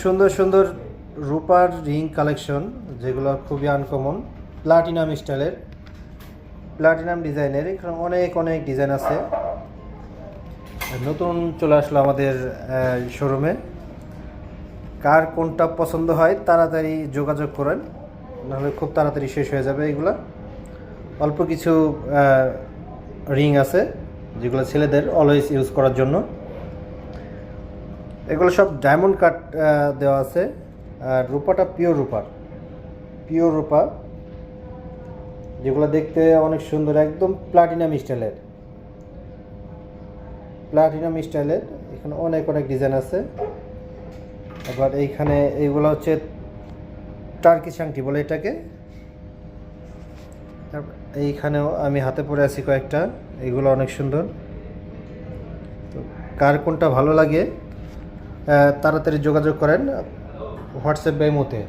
সুন্দর সুন্দর রূপার রিং কালেকশন, যেগুলো খুবই আনকমন, প্লাটিনাম স্টাইলের, প্লাটিনাম ডিজাইনের। এখানে অনেক অনেক ডিজাইন আছে। নতুন চলে আসলো আমাদের শোরুমে। কার কোনটা পছন্দ হয় তাড়াতাড়ি যোগাযোগ করেন, নাহলে খুব তাড়াতাড়ি শেষ হয়ে যাবে। এগুলা অল্প কিছু রিং আছে যেগুলো ছেলেদের অলওয়েজ ইউজ করার জন্য। এগুলো সব ডায়মন্ড কাট দেওয়া আছে। আর রূপাটা পিওর রূপা, যেগুলো দেখতে অনেক সুন্দর, একদম প্লাটিনাম স্টাইলের। এখানে অনেক অনেক ডিজাইন আছে। আবার এইখানে এইগুলো হচ্ছে টার্কিশ আংটি বলে এটাকে। এইখানেও আমি হাতে পরে আছি কয়েকটা, এগুলো অনেক সুন্দর। তো কার কোনটা ভালো লাগে তাড়াতাড়ি যোগাযোগ করেন হোয়াটসঅ্যাপ বা ইমোতে।